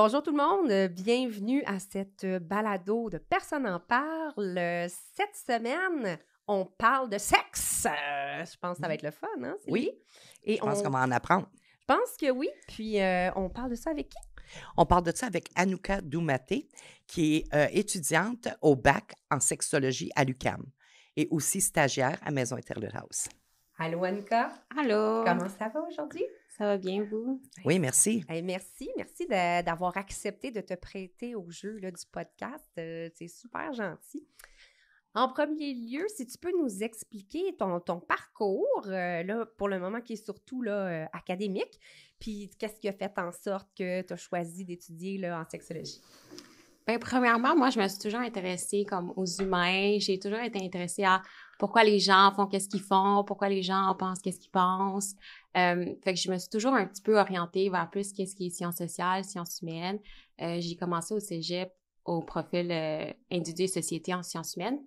Bonjour tout le monde, bienvenue à cette balado de Personne en parle. Cette semaine, on parle de sexe. Je pense que ça va être le fun, hein, Sylvie? Oui, Et je pense qu'on va en apprendre. Je pense que oui, puis on parle de ça avec qui? On parle de ça avec Anouka Doumaté, qui est étudiante au bac en sexologie à l'UQAM et aussi stagiaire à Maison Interlude House. Allô, Anouka? Allô! Comment ça va aujourd'hui? Ça va bien, vous? Oui, merci. Hey, merci d'avoir accepté de te prêter au jeu là, du podcast. C'est super gentil. En premier lieu, si tu peux nous expliquer ton parcours, là, pour le moment qui est surtout là, académique, puis qu'est-ce qui a fait en sorte que tu as choisi d'étudier là, en sexologie? Bien, premièrement, moi, je me suis toujours intéressée comme aux humains. J'ai toujours été intéressée à pourquoi les gens font qu'est-ce qu'ils font, pourquoi les gens pensent qu'est-ce qu'ils pensent. Fait que je me suis toujours un petit peu orientée vers plus qu'est-ce qui est sciences sociales, sciences humaines. J'ai commencé au cégep au profil individu et société en sciences humaines.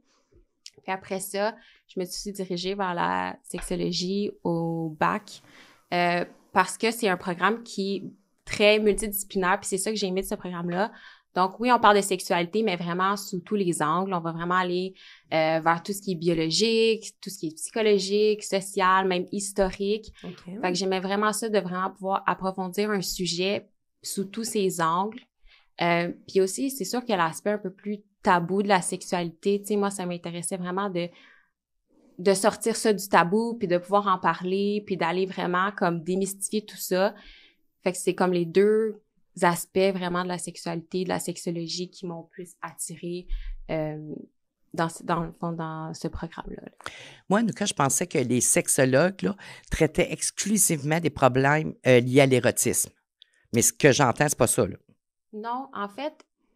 Puis après ça, je me suis dirigée vers la sexologie au bac parce que c'est un programme qui est très multidisciplinaire, puis c'est ça que j'ai aimé de ce programme-là. Donc oui, on parle de sexualité, mais vraiment sous tous les angles. On va vraiment aller vers tout ce qui est biologique, tout ce qui est psychologique, social, même historique. Okay. Fait que j'aimais vraiment ça, de vraiment pouvoir approfondir un sujet sous tous ses angles. Puis aussi, c'est sûr qu'il y a l'aspect un peu plus tabou de la sexualité. Tu sais, moi, ça m'intéressait vraiment de sortir ça du tabou, puis de pouvoir en parler, puis d'aller vraiment comme démystifier tout ça. Fait que c'est comme les deux aspects vraiment de la sexualité, de la sexologie qui m'ont plus attirée dans le fond, dans ce programme-là. Moi, Anouka, je pensais que les sexologues là, traitaient exclusivement des problèmes liés à l'érotisme. Mais ce que j'entends, c'est pas ça, là. Non, en fait,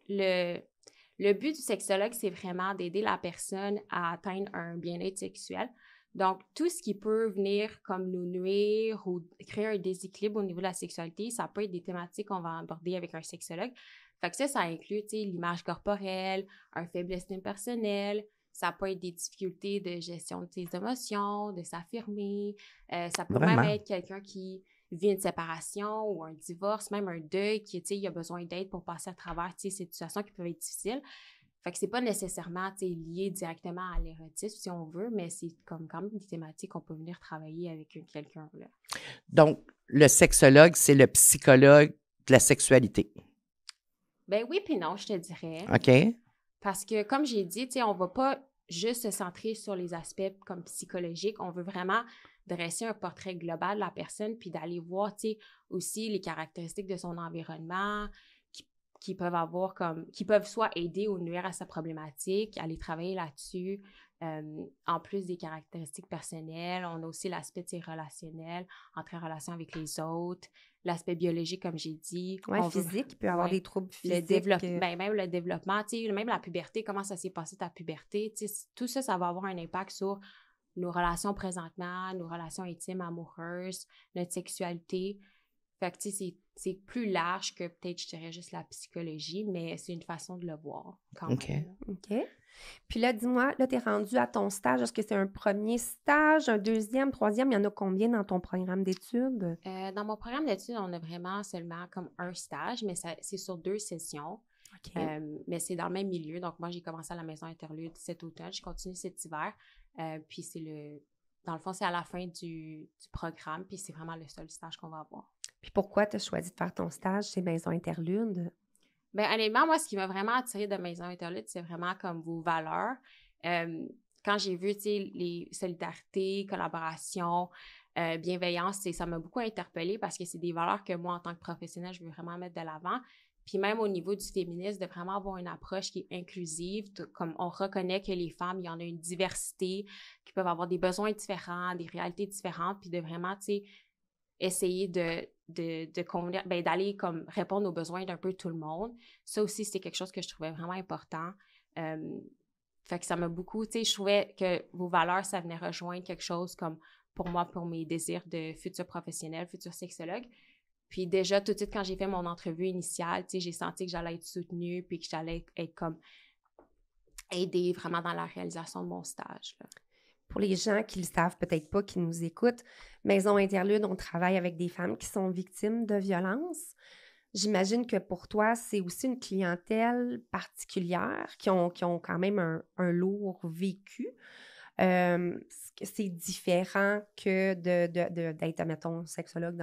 le but du sexologue, c'est vraiment d'aider la personne à atteindre un bien-être sexuel. Donc, tout ce qui peut venir comme nous nuire ou créer un déséquilibre au niveau de la sexualité, ça peut être des thématiques qu'on va aborder avec un sexologue. Fait que ça inclut, tu sais, l'image corporelle, un faible estime personnelle, ça peut être des difficultés de gestion de ses émotions, de s'affirmer, ça peut Vraiment? même être quelqu'un qui vit une séparation ou un divorce, même un deuil, qui, tu sais, il a besoin d'aide pour passer à travers, tu sais, ces situations qui peuvent être difficiles. Fait que c'est pas nécessairement, tu sais, lié directement à l'érotisme, si on veut, mais c'est comme quand même une thématique qu'on peut venir travailler avec quelqu'un, là. Donc, le sexologue, c'est le psychologue de la sexualité. Ben oui puis non, je te dirais. OK? Parce que, comme j'ai dit, tu sais, on va pas juste se centrer sur les aspects comme psychologiques, on veut vraiment dresser un portrait global de la personne, puis d'aller voir, tu sais, aussi les caractéristiques de son environnement, qui peuvent avoir qui peuvent soit aider ou nuire à sa problématique, aller travailler là-dessus. En plus des caractéristiques personnelles, on a aussi l'aspect relationnel, entrer en relation avec les autres, l'aspect biologique, comme j'ai dit. Oui, physique, il peut y avoir des troubles physiques. Même le développement, tu sais, même la puberté, comment ça s'est passé ta puberté, tu sais, tout ça, ça va avoir un impact sur nos relations présentement, nos relations intimes, amoureuses, notre sexualité. Fait que, tu sais, c'est plus large que peut-être, je dirais, juste la psychologie, mais c'est une façon de le voir quand même. OK. Puis là, dis-moi, là, tu es rendu à ton stage. Est-ce que c'est un premier stage, un deuxième, troisième? Il y en a combien dans ton programme d'études? Dans mon programme d'études, on a vraiment seulement comme un stage, mais c'est sur 2 sessions. OK. Mais c'est dans le même milieu. Donc, moi, j'ai commencé à la Maison Interlude cet automne. Je continue cet hiver. Puis dans le fond, c'est à la fin du programme. Puis c'est vraiment le seul stage qu'on va avoir. Puis pourquoi tu as choisi de faire ton stage chez Maison Interlude? Bien, honnêtement, moi, ce qui m'a vraiment attirée de Maison Interlude, c'est vraiment comme vos valeurs. Quand j'ai vu, tu sais, les solidarités, collaboration, bienveillance, ça m'a beaucoup interpellée parce que c'est des valeurs que moi, en tant que professionnelle, je veux vraiment mettre de l'avant. Puis même au niveau du féminisme, de vraiment avoir une approche qui est inclusive, comme on reconnaît que les femmes, il y en a une diversité, qui peuvent avoir des besoins différents, des réalités différentes, puis de vraiment, tu sais, essayer de convenir, ben, d'aller comme répondre aux besoins d'un peu tout le monde. Ça aussi, c'était quelque chose que je trouvais vraiment important. Fait que ça m'a beaucoup, tu sais, je trouvais que vos valeurs, ça venait rejoindre quelque chose comme pour moi, pour mes désirs de futur professionnel, futur sexologue. Puis déjà, tout de suite, quand j'ai fait mon entrevue initiale, tu sais, j'ai senti que j'allais être soutenue puis que j'allais être comme aidée vraiment dans la réalisation de mon stage, là. Pour les gens qui ne le savent peut-être pas, qui nous écoutent, Maison Interlude, on travaille avec des femmes qui sont victimes de violences. J'imagine que pour toi, c'est aussi une clientèle particulière qui ont quand même un lourd vécu. Est-ce que c'est différent que d'être, mettons, sexologue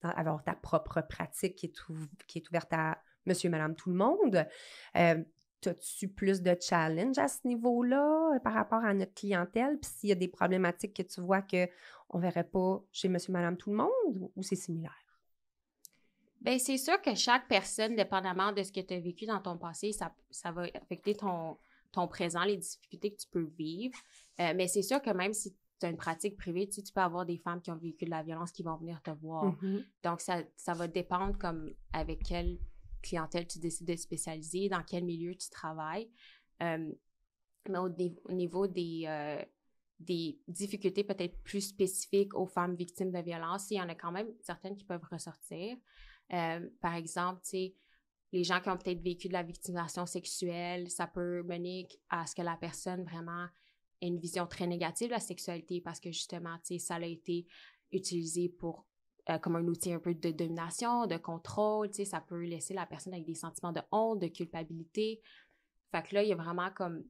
avoir ta propre pratique qui est ouverte à monsieur, madame, tout le monde? As-tu plus de challenge à ce niveau-là par rapport à notre clientèle? Puis s'il y a des problématiques que tu vois qu'on ne verrait pas chez monsieur, madame, tout le monde ou c'est similaire? Bien, c'est sûr que chaque personne, dépendamment de ce que tu as vécu dans ton passé, ça va affecter ton présent, les difficultés que tu peux vivre. Mais c'est sûr que même si tu as une pratique privée, tu peux avoir des femmes qui ont vécu de la violence qui vont venir te voir. Mhm. Donc, ça va dépendre comme avec quelle clientèle tu décides de te spécialiser, dans quel milieu tu travailles. Mais au niveau des difficultés peut-être plus spécifiques aux femmes victimes de violence, il y en a quand même certaines qui peuvent ressortir. Par exemple, tu sais, les gens qui ont peut-être vécu de la victimisation sexuelle, ça peut mener à ce que la personne vraiment ait une vision très négative de la sexualité parce que justement, tu sais, ça a été utilisé pour comme un outil un peu de domination, de contrôle, tu sais, ça peut laisser la personne avec des sentiments de honte, de culpabilité. Fait que là, il y a vraiment comme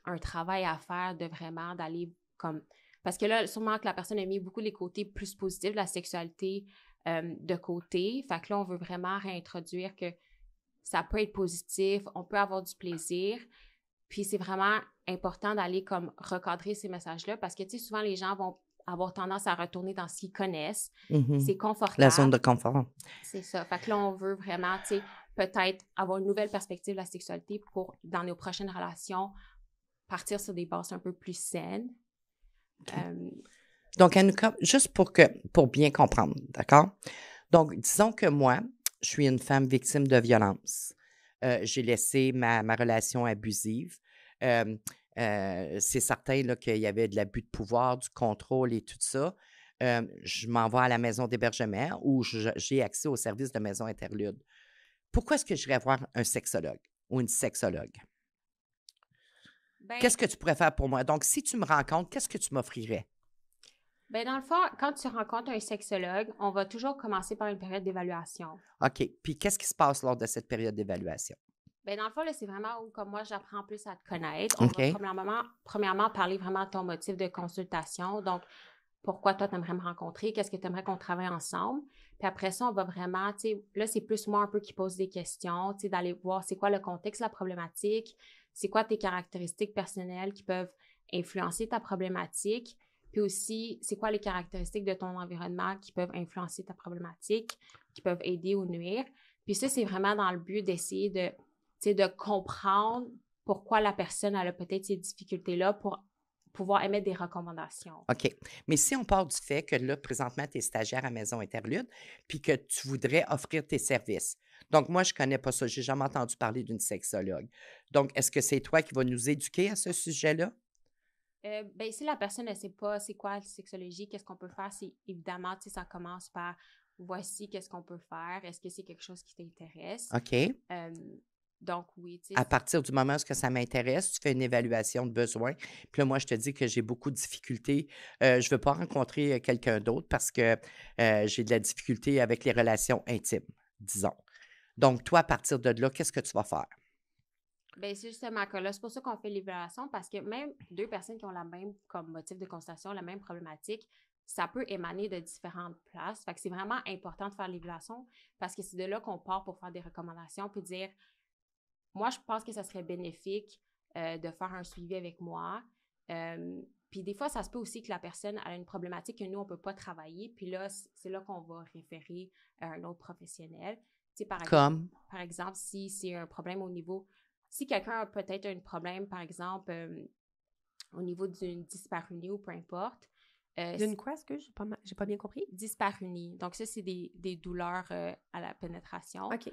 un travail à faire de vraiment d'aller comme... Parce que là, sûrement que la personne a mis beaucoup les côtés plus positifs de la sexualité de côté. Fait que là, on veut vraiment réintroduire que ça peut être positif, on peut avoir du plaisir. Puis c'est vraiment important d'aller comme recadrer ces messages-là parce que, tu sais, souvent les gens vont avoir tendance à retourner dans ce qu'ils connaissent. Mhm. C'est confortable. La zone de confort. C'est ça. Fait que là, on veut vraiment, tu sais, peut-être avoir une nouvelle perspective de la sexualité pour, dans nos prochaines relations, partir sur des bases un peu plus saines. Donc, Anouka, juste pour bien comprendre, d'accord? Donc, disons que moi, je suis une femme victime de violence. J'ai laissé ma relation abusive. C'est certain là, qu'il y avait de l'abus de pouvoir, du contrôle et tout ça. Je m'en vais à la maison d'hébergement où j'ai accès au service de maison interlude. Pourquoi est-ce que j'irais voir un sexologue ou une sexologue? Ben, Qu'est-ce que tu pourrais faire pour moi? Donc, si tu me rencontres, qu'est-ce que tu m'offrirais? ben dans le fond, quand tu rencontres un sexologue, on va toujours commencer par une période d'évaluation. OK. Puis, qu'est-ce qui se passe lors de cette période d'évaluation? Ben dans le fond, là, c'est vraiment où, comme moi, j'apprends plus à te connaître. On OK. va premièrement parler vraiment de ton motif de consultation. Donc, pourquoi toi, tu aimerais me rencontrer? Qu'est-ce que tu aimerais qu'on travaille ensemble? Puis après ça, on va vraiment, tu sais, là, c'est plus moi un peu qui pose des questions, tu sais, d'aller voir c'est quoi le contexte de la problématique, c'est quoi tes caractéristiques personnelles qui peuvent influencer ta problématique, puis aussi, c'est quoi les caractéristiques de ton environnement qui peuvent influencer ta problématique, qui peuvent aider ou nuire. Puis ça, c'est vraiment dans le but d'essayer de, tu sais, de comprendre pourquoi la personne elle a peut-être ces difficultés-là pour pouvoir émettre des recommandations. OK. Mais si on part du fait que là, présentement, tu es stagiaire à Maison Interlude, puis que tu voudrais offrir tes services. Donc, moi, je ne connais pas ça. Je n'ai jamais entendu parler d'une sexologue. Donc, est-ce que c'est toi qui vas nous éduquer à ce sujet-là? Ben, si la personne ne sait pas c'est quoi la sexologie, qu'est-ce qu'on peut faire, c'est évidemment, tu sais, ça commence par voici qu'est-ce qu'on peut faire, est-ce que c'est quelque chose qui t'intéresse? OK. Donc, oui, tu sais. À partir du moment où ça m'intéresse, tu fais une évaluation de besoin. Puis là, moi, je te dis que j'ai beaucoup de difficultés. Je ne veux pas rencontrer quelqu'un d'autre parce que j'ai de la difficulté avec les relations intimes, disons. Donc, toi, à partir de là, qu'est-ce que tu vas faire? Ben, c'est justement que là, c'est pour ça qu'on fait l'évaluation, parce que même deux personnes qui ont la même comme motif de constatation, la même problématique, ça peut émaner de différentes places. Fait que c'est vraiment important de faire l'évaluation parce que c'est de là qu'on part pour faire des recommandations puis dire, moi, je pense que ça serait bénéfique de faire un suivi avec moi. Puis des fois, ça se peut aussi que la personne a une problématique que nous, on ne peut pas travailler. Puis là, c'est là qu'on va référer à un autre professionnel. Tu sais, par exemple, si c'est un problème au niveau... Si quelqu'un a peut-être un problème, par exemple, au niveau d'une dyspareunie ou peu importe. D'une quoi, est-ce que j'ai pas bien compris? Dyspareunie. Donc, ça, c'est des douleurs à la pénétration. OK.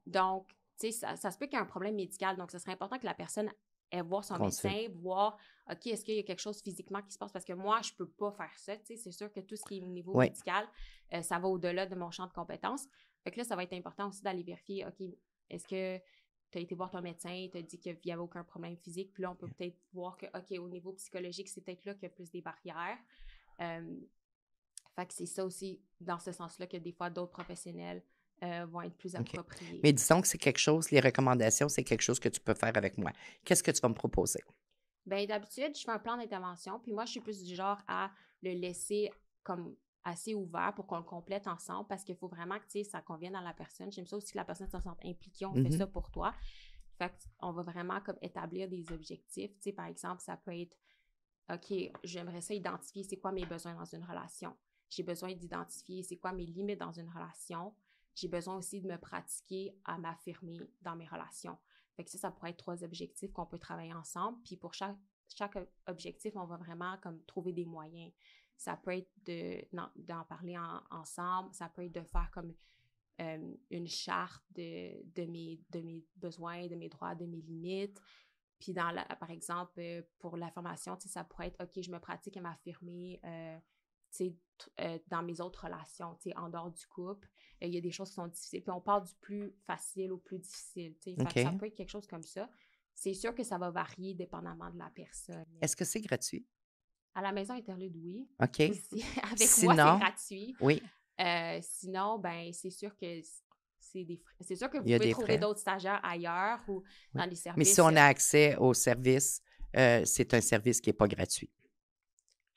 Donc, tu sais, ça se peut qu'il y ait un problème médical. Donc, ce serait important que la personne ait voir son médecin, voir, OK, est-ce qu'il y a quelque chose physiquement qui se passe? Parce que moi, je ne peux pas faire ça. Tu sais, c'est sûr que tout ce qui est au niveau médical, ça va au-delà de mon champ de compétences. Fait que là, ça va être important aussi d'aller vérifier, OK, est-ce que tu as été voir ton médecin, il t'a dit qu'il n'y avait aucun problème physique. Puis là, on peut peut-être voir que, OK, au niveau psychologique, c'est peut-être là qu'il y a plus des barrières. Fait que c'est ça aussi, dans ce sens-là, que des fois, d'autres professionnels vont être plus OK. appropriées. Mais disons que c'est quelque chose, les recommandations, c'est quelque chose que tu peux faire avec moi. Qu'est-ce que tu vas me proposer? Bien, d'habitude, je fais un plan d'intervention, puis moi, je suis plus du genre à le laisser comme assez ouvert pour qu'on le complète ensemble parce qu'il faut vraiment que, tu sais, ça convienne à la personne. J'aime ça aussi que la personne se sente impliquée, on fait ça pour toi. Fait qu'on va vraiment comme établir des objectifs. Tu sais, par exemple, ça peut être, OK, j'aimerais ça identifier c'est quoi mes besoins dans une relation. J'ai besoin d'identifier c'est quoi mes limites dans une relation. J'ai besoin aussi de me pratiquer à m'affirmer dans mes relations. Fait que ça pourrait être 3 objectifs qu'on peut travailler ensemble. Puis pour chaque objectif, on va vraiment comme trouver des moyens. Ça peut être d'en parler ensemble. Ça peut être de faire comme une charte de mes besoins, de mes droits, de mes limites. Puis par exemple, pour l'affirmation, ça pourrait être, OK, je me pratique à m'affirmer dans mes autres relations, en dehors du couple. Il y a des choses qui sont difficiles. Puis on part du plus facile au plus difficile. Fait que ça peut être quelque chose comme ça. C'est sûr que ça va varier dépendamment de la personne. Est-ce que c'est gratuit? À la maison Interlude, oui. OK. Aussi. Avec moi, c'est gratuit. Oui. Sinon, ben c'est sûr que c'est sûr que vous Il y a pouvez des trouver frais. d'autres stagiaires ailleurs ou dans les services. Mais si on a accès au service, c'est un service qui n'est pas gratuit.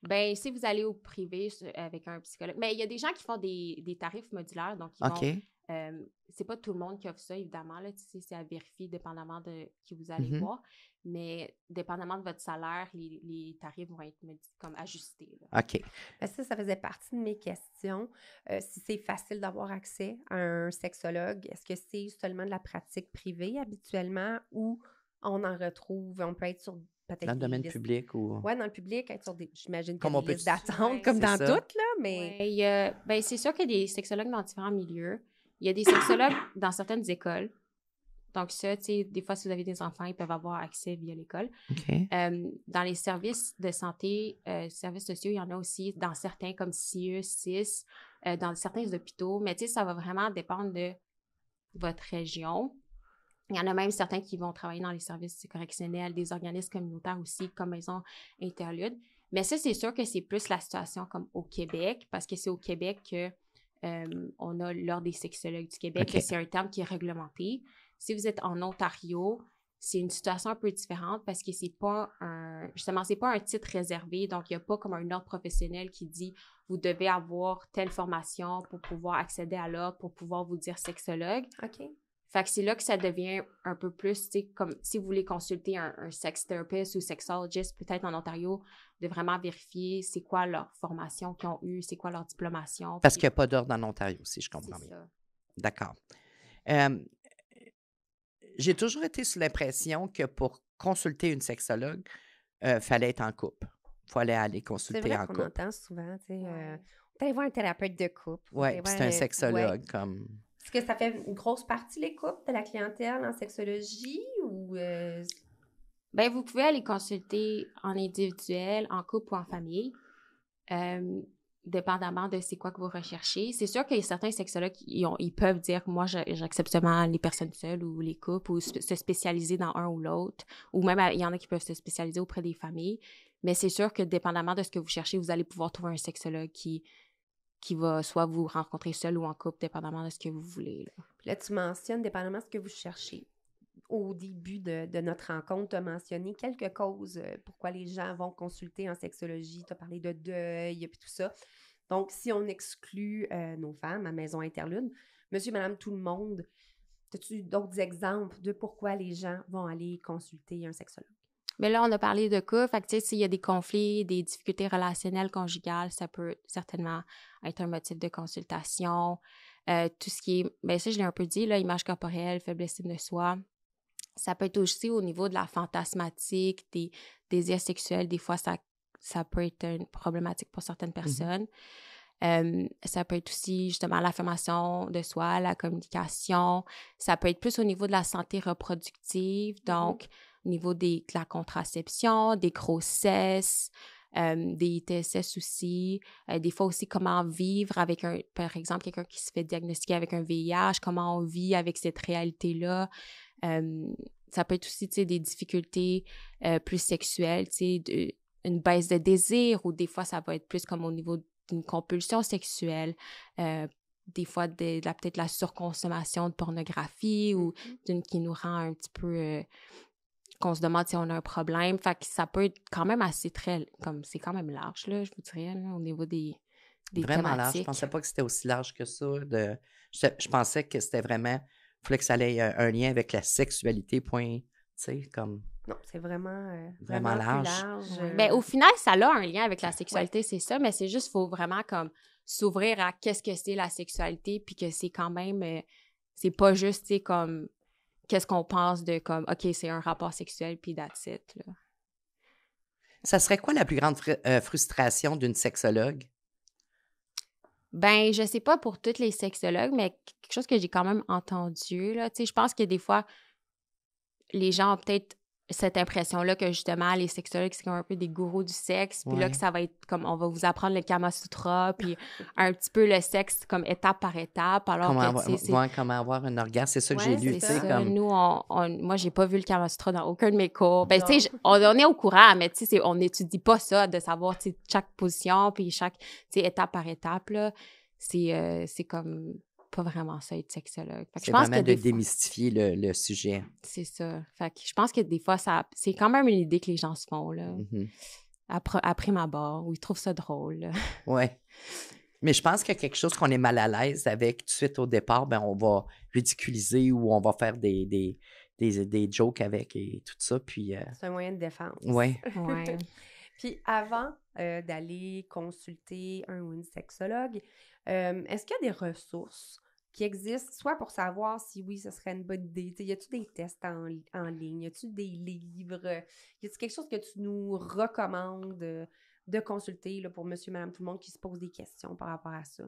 Ben si vous allez au privé avec un psychologue. Mais il y a des gens qui font des tarifs modulaires, donc ils vont. C'est pas tout le monde qui offre ça, évidemment. Là, c'est à vérifier dépendamment de qui vous allez voir. Mais dépendamment de votre salaire, les tarifs vont être comme ajustés. Là. OK. Ben ça faisait partie de mes questions. Si c'est facile d'avoir accès à un sexologue, est-ce que c'est seulement de la pratique privée habituellement ou on en retrouve, on peut être sur peut-être dans le domaine public ou... Oui, dans le public, être sur des... J'imagine qu'il y Comme a on des peut... listes d'attente, comme dans toutes, là, mais... Ouais, ben, c'est sûr qu'il y a des sexologues dans différents milieux. Il y a des sexologues dans certaines écoles. Donc ça, tu sais, des fois, si vous avez des enfants, ils peuvent avoir accès via l'école. OK. Dans les services de santé, services sociaux, il y en a aussi dans certains comme CIE, CIS, dans certains hôpitaux. Mais tu sais, ça va vraiment dépendre de votre région. Il y en a même certains qui vont travailler dans les services correctionnels, des organismes communautaires aussi, comme Maison Interlude. Mais ça, c'est sûr que c'est plus la situation comme au Québec, parce que c'est au Québec que on a l'Ordre des sexologues du Québec, que c'est un terme qui est réglementé. Si vous êtes en Ontario, c'est une situation un peu différente parce que c'est pas un titre réservé, donc il n'y a pas comme un ordre professionnel qui dit vous devez avoir telle formation pour pouvoir accéder à l'ordre, pour pouvoir vous dire sexologue. OK. Fait que c'est là que ça devient un peu plus, tu sais, comme si vous voulez consulter un sex therapist ou sexologist, peut-être en Ontario, de vraiment vérifier c'est quoi leur formation qu'ils ont eue, c'est quoi leur diplomation. Parce qu'il n'y a pas d'ordre en Ontario, si je comprends bien. Ça. D'accord. J'ai toujours été sous l'impression que pour consulter une sexologue, fallait être en couple. Il fallait aller consulter en couple. C'est vrai qu'on entend souvent, tu sais, on peut aller voir un thérapeute de couple. Oui, c'est un sexologue comme... Est-ce que ça fait une grosse partie, les couples, de la clientèle en sexologie ou... Ben, vous pouvez aller consulter en individuel, en couple ou en famille, dépendamment de c'est quoi que vous recherchez. C'est sûr qu'il y a certains sexologues ils peuvent dire que moi, j'accepte seulement les personnes seules ou les couples ou se spécialiser dans un ou l'autre. Ou même, il y en a qui peuvent se spécialiser auprès des familles. Mais c'est sûr que dépendamment de ce que vous cherchez, vous allez pouvoir trouver un sexologue qui va soit vous rencontrer seul ou en couple, dépendamment de ce que vous voulez. Là. Puis là, tu mentionnes, dépendamment de ce que vous cherchez. Au début de notre rencontre, tu as mentionné quelques causes pourquoi les gens vont consulter en sexologie. Tu as parlé de deuil et tout ça. Donc, si on exclut nos femmes à Maison Interlude, monsieur, madame, tout le monde, as-tu d'autres exemples de pourquoi les gens vont aller consulter un sexologue? Mais là, on a parlé de couple. Fait que, tu sais, s'il y a des conflits, des difficultés relationnelles, conjugales, ça peut certainement être un motif de consultation. Tout ce qui est, bien ça, je l'ai un peu dit, là, image corporelle, faible estime de soi. Ça peut être aussi au niveau de la fantasmatique, des désirs sexuels. Des fois, ça peut être une problématique pour certaines personnes. Ça peut être aussi, justement, l'affirmation de soi, la communication. Ça peut être plus au niveau de la santé reproductive, donc au niveau de la contraception, des grossesses, des TSS aussi. Des fois aussi, comment vivre avec par exemple, quelqu'un qui se fait diagnostiquer avec un VIH, comment on vit avec cette réalité-là. Ça peut être aussi, tu sais, des difficultés plus sexuelles, tu sais, une baisse de désir ou des fois, ça va être plus comme au niveau d'une compulsion sexuelle. des fois peut-être la surconsommation de pornographie ou d'une qui nous rend un petit peu... qu'on se demande si on a un problème. Fait que ça peut être quand même assez c'est quand même large, là, je vous dirais, là, au niveau des Vraiment thématiques. large. Je pensais pas que c'était aussi large que ça. Je pensais que c'était vraiment... Il fallait que ça ait un lien avec la sexualité, point. Tu sais, comme... Non, c'est vraiment Vraiment plus large. large. Ouais. Ben, au final, ça a un lien avec la sexualité, c'est ça, mais c'est juste, faut vraiment comme s'ouvrir à qu'est-ce que c'est la sexualité, puis que c'est quand même, c'est pas juste, tu sais, comme, qu'est-ce qu'on pense de comme, OK, c'est un rapport sexuel, puis that's it, là. Ça serait quoi la plus grande frustration d'une sexologue? Ben, je sais pas pour tous les sexologues, mais quelque chose que j'ai quand même entendu, là, tu sais, je pense que des fois, les gens ont peut-être cette impression-là que, justement, les sexologues, c'est comme un peu des gourous du sexe, puis là, que ça va être comme, on va vous apprendre le Kama Sutra, puis un petit peu le sexe comme étape par étape, alors comment avoir un orgasme, c'est ça que j'ai lu, tu sais, ça. comme... Nous, moi, j'ai pas vu le Kama Sutra dans aucun de mes cours. Ben, tu sais, on est au courant, mais tu sais, on n'étudie pas ça, de savoir, tu sais, chaque position, puis chaque, tu sais, étape par étape, là. C'est comme pas vraiment ça, être sexologue. C'est vraiment de démystifier le sujet. C'est ça. Fait que je pense que des fois, c'est quand même une idée que les gens se font, là. Mm-hmm. Après ma barre, où ils trouvent ça drôle. Oui. Mais je pense qu'il y a quelque chose qu'on est mal à l'aise avec tout de suite au départ, ben on va ridiculiser ou on va faire des jokes avec et tout ça. Puis, c'est un moyen de défense. Oui. Ouais. Puis avant d'aller consulter un ou une sexologue, est-ce qu'il y a des ressources qui existent, soit pour savoir si oui, ce serait une bonne idée? Y a-tu des tests en ligne? Y a-tu des livres? Y a-tu quelque chose que tu nous recommandes de consulter là, pour monsieur, madame, tout le monde qui se pose des questions par rapport à ça?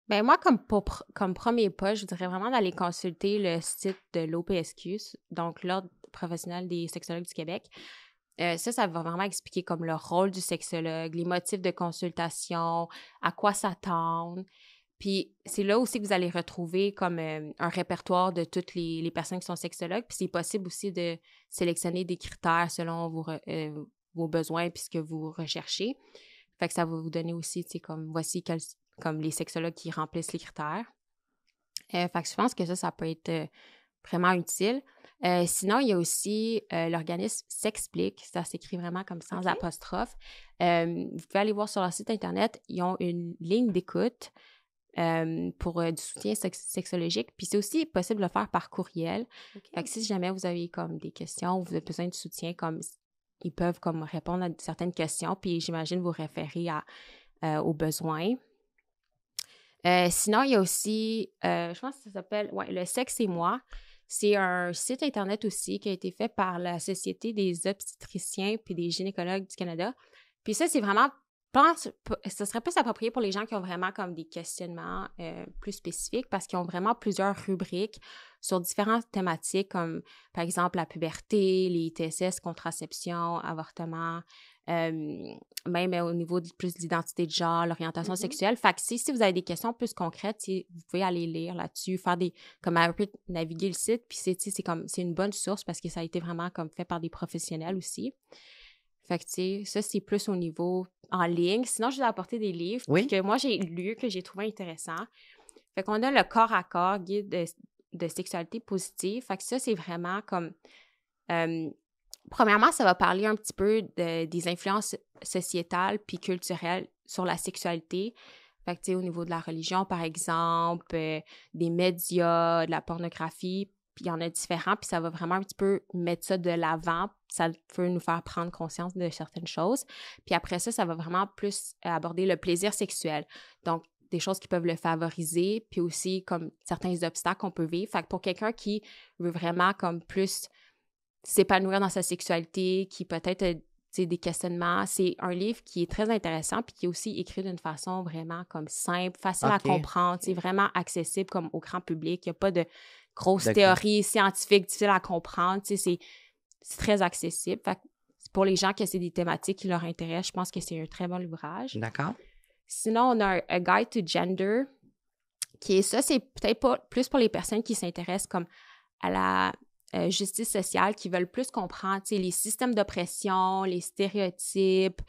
Ben moi, comme premier pas, je voudrais vraiment d'aller consulter le site de l'OPSQ, donc l'Ordre professionnel des sexologues du Québec. Ça va vraiment expliquer comme le rôle du sexologue, les motifs de consultation, à quoi s'attendre. Puis c'est là aussi que vous allez retrouver comme un répertoire de toutes les personnes qui sont sexologues. Puis c'est possible aussi de sélectionner des critères selon vos besoins puis ce que vous recherchez. Fait que ça va vous donner aussi, tu sais, comme voici comme les sexologues qui remplissent les critères. Fait que je pense que ça peut être vraiment utile. Sinon, il y a aussi l'organisme Sexplique. Ça s'écrit vraiment comme sans apostrophe. Vous pouvez aller voir sur leur site Internet. Ils ont une ligne d'écoute pour du soutien sexologique. Puis c'est aussi possible de le faire par courriel. Fait que si jamais vous avez comme des questions ou vous avez besoin de soutien, comme ils peuvent comme répondre à certaines questions. Puis j'imagine vous référer aux besoins. Sinon, il y a aussi, je pense que ça s'appelle Le Sexe et moi. C'est un site Internet aussi qui a été fait par la Société des obstétriciens puis des gynécologues du Canada. Puis ça, c'est vraiment, ça serait plus approprié pour les gens qui ont vraiment comme des questionnements plus spécifiques parce qu'ils ont vraiment plusieurs rubriques sur différentes thématiques comme, par exemple, la puberté, les ITSS, contraception, avortement, même au niveau plus de l'identité de genre, l'orientation sexuelle. Fait que si vous avez des questions plus concrètes, vous pouvez aller lire là-dessus, faire comme un peu naviguer le site, puis c'est une bonne source parce que ça a été vraiment comme fait par des professionnels aussi. Fait que, tu sais, ça, c'est plus au niveau en ligne. Sinon, je vous ai apporté des livres que moi, j'ai lus, que j'ai trouvé intéressants. Fait qu'on a le corps à corps, guide de sexualité positive. Fait que ça, c'est vraiment comme... premièrement, ça va parler un petit peu des influences sociétales puis culturelles sur la sexualité. Fait que, tu sais, au niveau de la religion, par exemple, des médias, de la pornographie, puis il y en a différents, puis ça va vraiment un petit peu mettre ça de l'avant. Ça peut nous faire prendre conscience de certaines choses. Puis après ça, ça va vraiment plus aborder le plaisir sexuel. Donc, des choses qui peuvent le favoriser, puis aussi comme certains obstacles qu'on peut vivre. Fait que pour quelqu'un qui veut vraiment comme plus s'épanouir dans sa sexualité, qui peut-être a des questionnements, c'est un livre qui est très intéressant puis qui est aussi écrit d'une façon vraiment comme simple, facile à comprendre, c'est vraiment accessible comme au grand public. Il n'y a pas de grosses théories scientifiques difficiles à comprendre, c'est très accessible. Fait que pour les gens que c'est des thématiques qui leur intéressent, je pense que c'est un très bon ouvrage. D'accord. Sinon, on a A Guide to Gender, qui est ça, c'est peut-être pas plus pour les personnes qui s'intéressent comme à la justice sociale, qui veulent plus comprendre les systèmes d'oppression, les stéréotypes,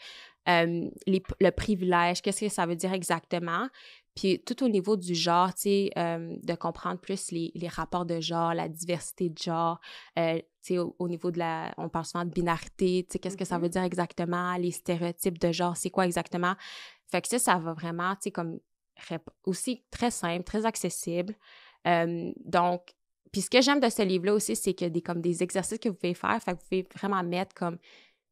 le privilège, qu'est-ce que ça veut dire exactement. Puis tout au niveau du genre, tu sais, de comprendre plus les rapports de genre, la diversité de genre, tu sais, au niveau de on parle souvent de binarité, tu sais, qu'est-ce que ça veut dire exactement, les stéréotypes de genre, c'est quoi exactement. Fait que ça va vraiment, tu sais, comme aussi très simple, très accessible. Donc, puis ce que j'aime de ce livre-là aussi, c'est qu'il y a comme des exercices que vous pouvez faire, fait que vous pouvez vraiment mettre comme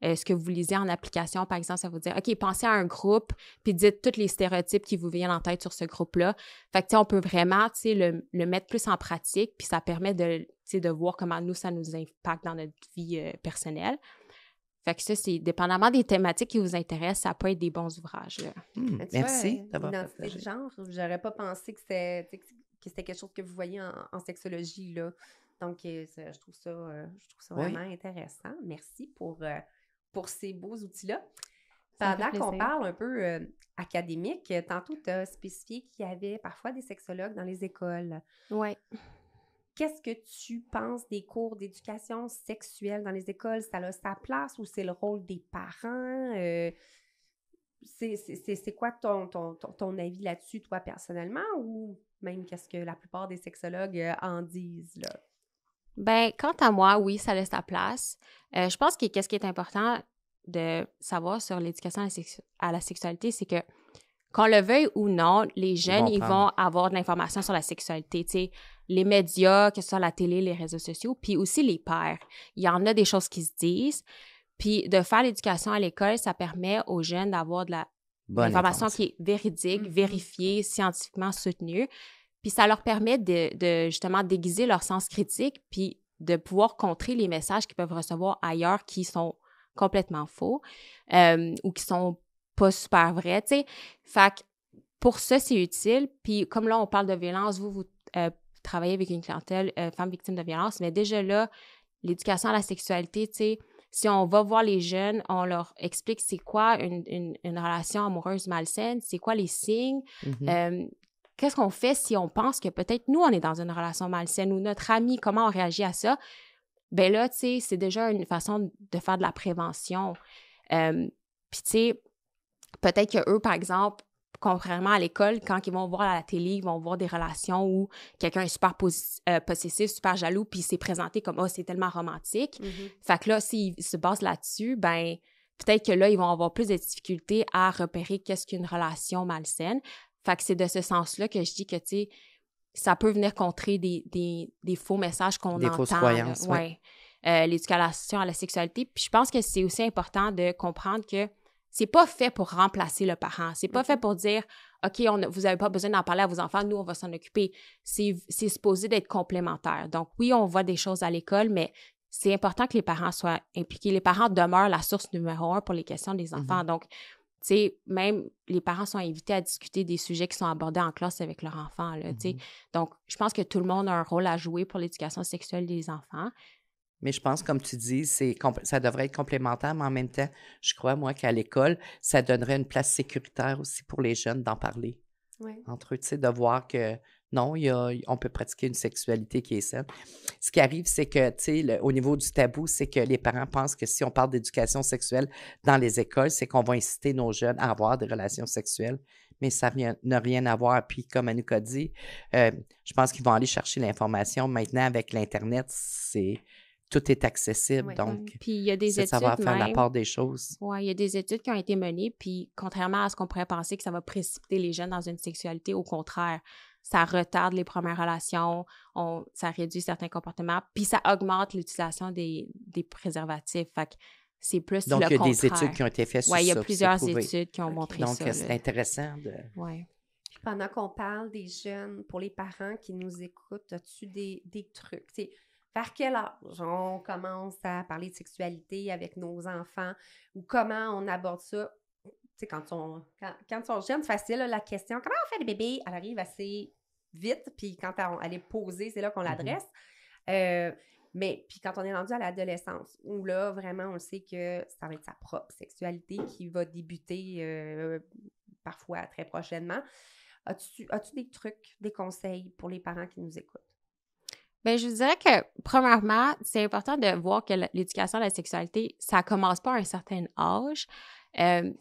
ce que vous lisez en application, par exemple, ça va vous dire, OK, pensez à un groupe, puis dites tous les stéréotypes qui vous viennent en tête sur ce groupe-là. Fait que, tu sais, on peut vraiment, tu sais, le mettre plus en pratique, puis ça permet de voir comment nous, ça nous impacte dans notre vie personnelle. Fait que ça, c'est dépendamment des thématiques qui vous intéressent, ça peut être des bons ouvrages. Merci d'avoir l'identité partagé. de genre, j'aurais pas pensé que c'était quelque chose que vous voyez en sexologie, là. Donc, je trouve ça vraiment intéressant. Merci pour ces beaux outils-là. Pendant qu'on parle un peu académique, tantôt, tu as spécifié qu'il y avait parfois des sexologues dans les écoles. Oui. Qu'est-ce que tu penses des cours d'éducation sexuelle dans les écoles? Ça a sa place ou c'est le rôle des parents? C'est quoi ton avis là-dessus, toi, personnellement? Ou même qu'est-ce que la plupart des sexologues en disent, là? Ben, quant à moi, oui, ça laisse sa place. Je pense que qu'est-ce qui est important de savoir sur l'éducation à la sexualité, c'est que qu'on le veuille ou non, les jeunes, ils vont avoir de l'information sur la sexualité, tu sais, les médias, que ce soit la télé, les réseaux sociaux, puis aussi les pères. Il y en a des choses qui se disent, puis de faire l'éducation à l'école, ça permet aux jeunes d'avoir de l'information qui est véridique, vérifiée, scientifiquement soutenue, puis ça leur permet de justement déguiser leur sens critique, puis de pouvoir contrer les messages qu'ils peuvent recevoir ailleurs qui sont complètement faux ou qui sont pas super vrais, tu sais. Fait que pour ça, c'est utile. Puis comme là, on parle de violence, vous travaillez avec une clientèle femmes victimes de violence, mais déjà là, l'éducation à la sexualité, tu sais, si on va voir les jeunes, on leur explique c'est quoi une relation amoureuse malsaine, c'est quoi les signes, qu'est-ce qu'on fait si on pense que peut-être nous, on est dans une relation malsaine ou notre ami, comment on réagit à ça? Ben là, tu sais, c'est déjà une façon de faire de la prévention. Puis, tu sais, peut-être qu'eux, par exemple, contrairement à l'école, quand ils vont voir à la télé, ils vont voir des relations où quelqu'un est super possessif, super jaloux, puis c'est présenté comme « Oh, c'est tellement romantique ». Fait que là, s'ils se basent là-dessus, ben peut-être que là, ils vont avoir plus de difficultés à repérer qu'est-ce qu'une relation malsaine. Fait que c'est de ce sens-là que je dis que, tu sais, ça peut venir contrer des faux messages qu'on entend. Des fausses croyances, oui. L'éducation à la sexualité. Puis je pense que c'est aussi important de comprendre que c'est pas fait pour remplacer le parent. C'est pas fait pour dire « OK, vous n'avez pas besoin d'en parler à vos enfants, nous, on va s'en occuper ». C'est supposé d'être complémentaire. Donc oui, on voit des choses à l'école, mais c'est important que les parents soient impliqués. Les parents demeurent la source numéro 1 pour les questions des enfants. Donc, tu sais, même les parents sont invités à discuter des sujets qui sont abordés en classe avec leurs enfants, là, tu sais. Donc, je pense que tout le monde a un rôle à jouer pour l'éducation sexuelle des enfants. Mais je pense, comme tu dis, ça devrait être complémentaire, mais en même temps, je crois, moi, qu'à l'école, ça donnerait une place sécuritaire aussi pour les jeunes d'en parler entre eux, tu sais, de voir que non, on peut pratiquer une sexualité qui est saine. Ce qui arrive, c'est que, tu sais, au niveau du tabou, c'est que les parents pensent que si on parle d'éducation sexuelle dans les écoles, c'est qu'on va inciter nos jeunes à avoir des relations sexuelles, mais ça n'a rien à voir. Puis, comme Anouk a dit, je pense qu'ils vont aller chercher l'information. Maintenant, avec l'Internet, tout est accessible, donc puis il y a des études ça va faire la part des choses. Oui, il y a des études qui ont été menées, puis contrairement à ce qu'on pourrait penser que ça va précipiter les jeunes dans une sexualité, au contraire, ça retarde les premières relations, ça réduit certains comportements, puis ça augmente l'utilisation des préservatifs. Fait que c'est plus donc, le contraire. Donc, il y a des études qui ont été faites sur ça. Oui, il y a plusieurs études qui ont montré donc, ça. Donc, c'est intéressant de... Oui. Pendant qu'on parle des jeunes, pour les parents qui nous écoutent, as-tu des trucs? T'sais, vers quel âge on commence à parler de sexualité avec nos enfants ou comment on aborde ça? Tu sais, quand ils sont jeunes, c'est facile, là, la question « Comment on fait le bébé? » Elle arrive assez vite, puis quand elle est posée, c'est là qu'on l'adresse. Mais puis quand on est rendu à l'adolescence, où là, vraiment, on sait que ça va être sa propre sexualité qui va débuter parfois très prochainement. As-tu des trucs, des conseils pour les parents qui nous écoutent? Bien, je vous dirais que, premièrement, c'est important de voir que l'éducation à la sexualité, ça commence pas à un certain âge.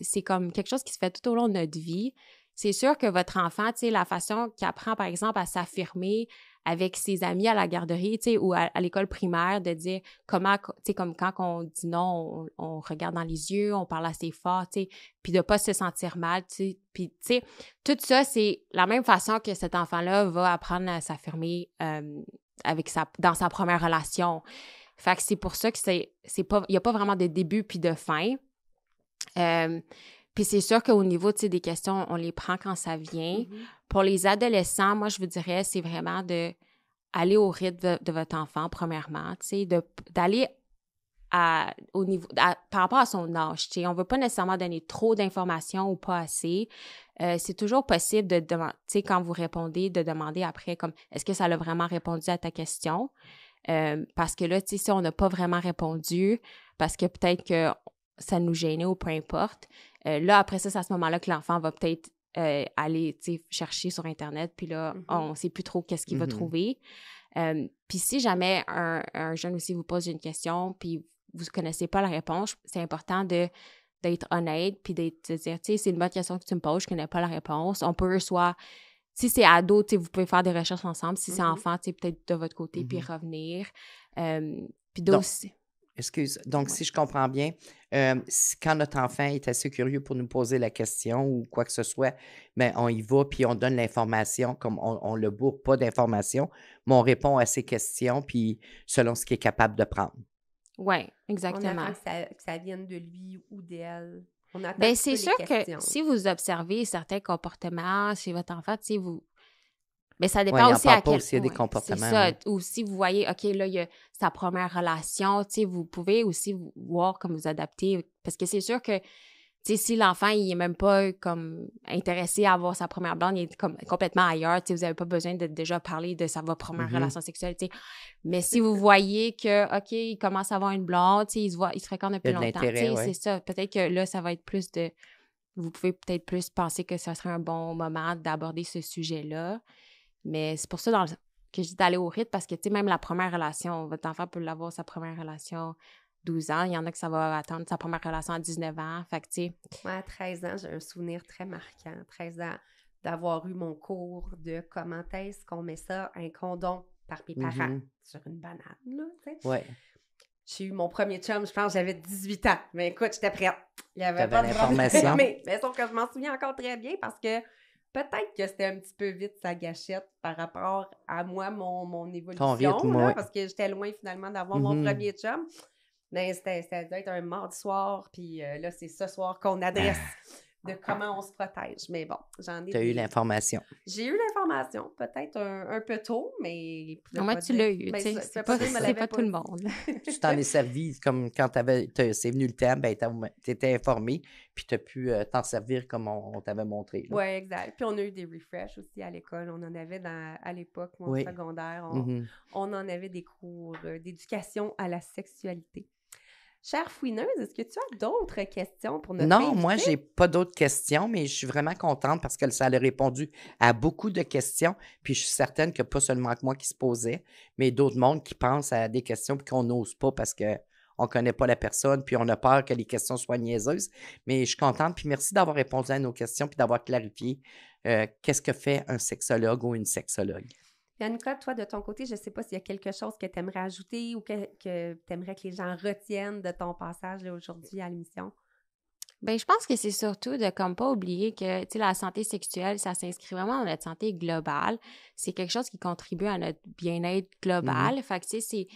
c'est comme quelque chose qui se fait tout au long de notre vie. C'est sûr que votre enfant, tu sais, la façon qu'il apprend, par exemple, à s'affirmer avec ses amis à la garderie, tu sais, ou à l'école primaire, de dire comment, tu sais, comme quand on dit non, on regarde dans les yeux, on parle assez fort, tu sais, puis de pas se sentir mal, tu sais. Puis, tu sais, tout ça, c'est la même façon que cet enfant-là va apprendre à s'affirmer dans sa première relation. Fait que c'est pour ça que c'est pas, il n'y a pas vraiment de début puis de fin. Puis c'est sûr qu'au niveau, tu sais, des questions, on les prend quand ça vient. Mm-hmm. Pour les adolescents, moi, je vous dirais, c'est vraiment d'aller au rythme de votre enfant, premièrement, tu sais, d'aller au niveau, par rapport à son âge, tu sais. On veut pas nécessairement donner trop d'informations ou pas assez. C'est toujours possible de demander, tu sais, quand vous répondez, de demander après, comme, est-ce que ça l'a vraiment répondu à ta question? Parce que là, tu sais, si on n'a pas vraiment répondu, parce que peut-être que ça nous gênait ou peu importe, là, après ça, c'est à ce moment-là que l'enfant va peut-être aller, tu sais, chercher sur Internet, puis là, on ne sait plus trop qu'est-ce qu'il va trouver. Puis si jamais un jeune aussi vous pose une question, puis vous ne connaissez pas la réponse, c'est important d'être honnête, puis de dire, tu sais, c'est une bonne question que tu me poses, je ne connais pas la réponse. On peut soit... Si c'est ado, tu sais, vous pouvez faire des recherches ensemble. Si c'est enfant, tu sais, peut-être de votre côté, puis revenir. Puis d'autres... Excuse. Donc, si je comprends bien, quand notre enfant est assez curieux pour nous poser la question ou quoi que ce soit, bien, on y va, puis on donne l'information, comme on le bourre pas d'informations, mais on répond à ses questions, puis selon ce qu'il est capable de prendre. Oui, exactement. On attend que ça vienne de lui ou d'elle. On attend bien, c'est sûr que si vous observez certains comportements chez votre enfant, tu sais, mais ça dépend aussi à quel point. Des comportements. C'est ça. Ouais. Ou si vous voyez, OK, là, il y a sa première relation, tu sais, vous pouvez aussi voir comment vous adapter. Parce que c'est sûr que, tu sais, si l'enfant, il est même pas comme intéressé à avoir sa première blonde, il est comme complètement ailleurs, tu sais, vous n'avez pas besoin de déjà parler de sa première relation sexuelle, tu sais. Mais si vous voyez que, OK, il commence à avoir une blonde, tu sais, il se fréquente depuis longtemps, tu sais, c'est ça. Peut-être que là, ça va être plus de... Vous pouvez peut-être plus penser que ça serait un bon moment d'aborder ce sujet-là. Mais c'est pour ça que je dis d'aller au rythme, parce que, tu sais, même la première relation, votre enfant peut l'avoir, sa première relation 12 ans. Il y en a que ça va attendre sa première relation à 19 ans. Fait que, tu sais... Moi, à 13 ans, j'ai un souvenir très marquant. 13 ans, d'avoir eu mon cours de comment est-ce qu'on met ça, un condom par mes parents, sur une banane, là, tu sais. Ouais. J'ai eu mon premier chum, je pense que j'avais 18 ans. Mais écoute, j'étais prête. Il n'y avait T'avais pas de l'information. mais sauf que je m'en souviens encore très bien parce que peut-être que c'était un petit peu vite sa gâchette par rapport à moi, mon évolution. Ton rythme, là, ouais. parce que j'étais loin finalement d'avoir mon premier chum. Mais ça devait être un mardi soir, puis là, c'est ce soir qu'on adresse de comment on se protège. Mais bon, j'en ai... Tu as eu l'information. J'ai eu l'information, peut-être un peu tôt, mais... Moi, tu l'as eu, tu sais, c'est pas tout le monde. Tu t'en es servi comme quand c'est venu le temps, ben, tu étais informé, puis tu as pu t'en servir comme on t'avait montré. Oui, exact. Puis on a eu des refreshs aussi à l'école. On en avait à l'époque, moi, au secondaire, on en avait des cours d'éducation à la sexualité. Chère fouineuse, est-ce que tu as d'autres questions pour notre invité? Non, moi, j'ai pas d'autres questions, mais je suis vraiment contente parce que ça a répondu à beaucoup de questions. Puis je suis certaine que pas seulement que moi qui se posait, mais d'autres mondes qui pensent à des questions puis qu'on n'ose pas parce qu'on ne connaît pas la personne puis on a peur que les questions soient niaiseuses. Mais je suis contente. Puis merci d'avoir répondu à nos questions puis d'avoir clarifié qu'est-ce que fait un sexologue ou une sexologue. Annika, toi, de ton côté, je ne sais pas s'il y a quelque chose que tu aimerais ajouter ou que tu aimerais que les gens retiennent de ton passage là, aujourd'hui à l'émission. Bien, je pense que c'est surtout de comme pas oublier que, tu sais, la santé sexuelle, ça s'inscrit vraiment dans notre santé globale. C'est quelque chose qui contribue à notre bien-être global. Fait que, tu sais,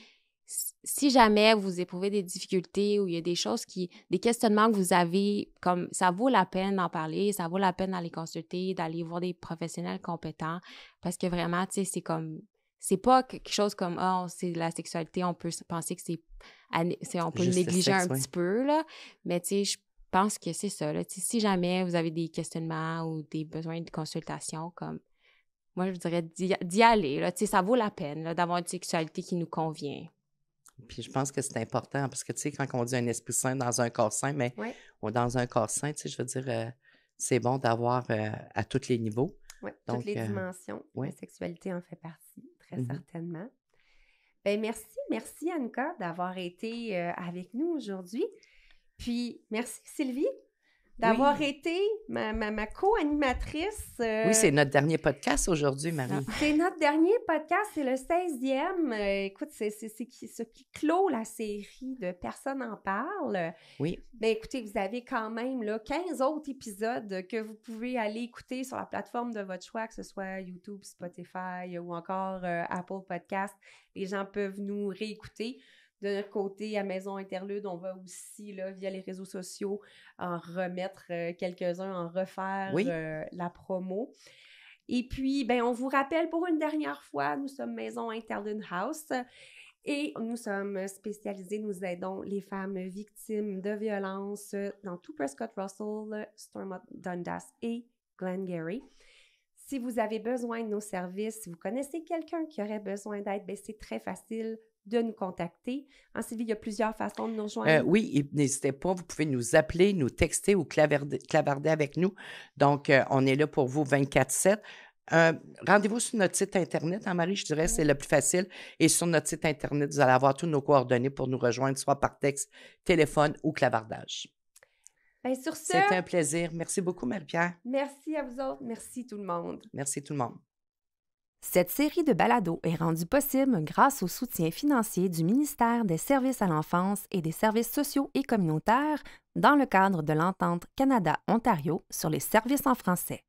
si jamais vous éprouvez des difficultés ou il y a des choses des questionnements que vous avez, comme ça vaut la peine d'en parler, ça vaut la peine d'aller consulter, d'aller voir des professionnels compétents, parce que vraiment, tu sais, c'est pas quelque chose comme, c'est la sexualité, on peut penser que on peut le négliger un petit peu, là, mais tu sais, je pense que c'est ça, là, si jamais vous avez des questionnements ou des besoins de consultation, comme, moi, je dirais d'y aller, là, tu sais, ça vaut la peine, là, d'avoir une sexualité qui nous convient. Puis je pense que c'est important parce que, tu sais, quand on dit un esprit sain dans un corps sain, mais dans un corps sain, tu sais, je veux dire, c'est bon d'avoir à tous les niveaux. Oui, toutes les dimensions. La sexualité en fait partie, très certainement. Bien, merci Annika d'avoir été avec nous aujourd'hui. Puis, merci Sylvie d'avoir été ma co-animatrice. Oui, c'est notre dernier podcast aujourd'hui, Marie. C'est notre dernier podcast, c'est le 16e. Écoute, c'est ce qui clôt la série de Personne n'en parle. Oui. Bien, écoutez, vous avez quand même là, 15 autres épisodes que vous pouvez aller écouter sur la plateforme de votre choix, que ce soit YouTube, Spotify ou encore Apple Podcast. Les gens peuvent nous réécouter. De notre côté, à Maison Interlude, on va aussi, là, via les réseaux sociaux, en remettre quelques-uns, en refaire la promo. Et puis, ben, on vous rappelle pour une dernière fois, nous sommes Maison Interlude House et nous sommes spécialisés, nous aidons les femmes victimes de violences dans tout Prescott Russell, Stormont Dundas et Glengarry. Si vous avez besoin de nos services, si vous connaissez quelqu'un qui aurait besoin d'aide, ben, c'est très facile de nous contacter. En Sylvie, il y a plusieurs façons de nous rejoindre. Oui, et n'hésitez pas, vous pouvez nous appeler, nous texter ou clavarder avec nous. Donc, on est là pour vous 24/7. Rendez-vous sur notre site Internet, hein, Marie, je dirais, c'est le plus facile. Et sur notre site Internet, vous allez avoir tous nos coordonnées pour nous rejoindre, soit par texte, téléphone ou clavardage. Bien, sur ce... C'était un plaisir. Merci beaucoup, Marie-Pierre. Merci à vous autres. Merci tout le monde. Merci tout le monde. Cette série de balados est rendue possible grâce au soutien financier du ministère des Services à l'enfance et des services sociaux et communautaires dans le cadre de l'entente Canada-Ontario sur les services en français.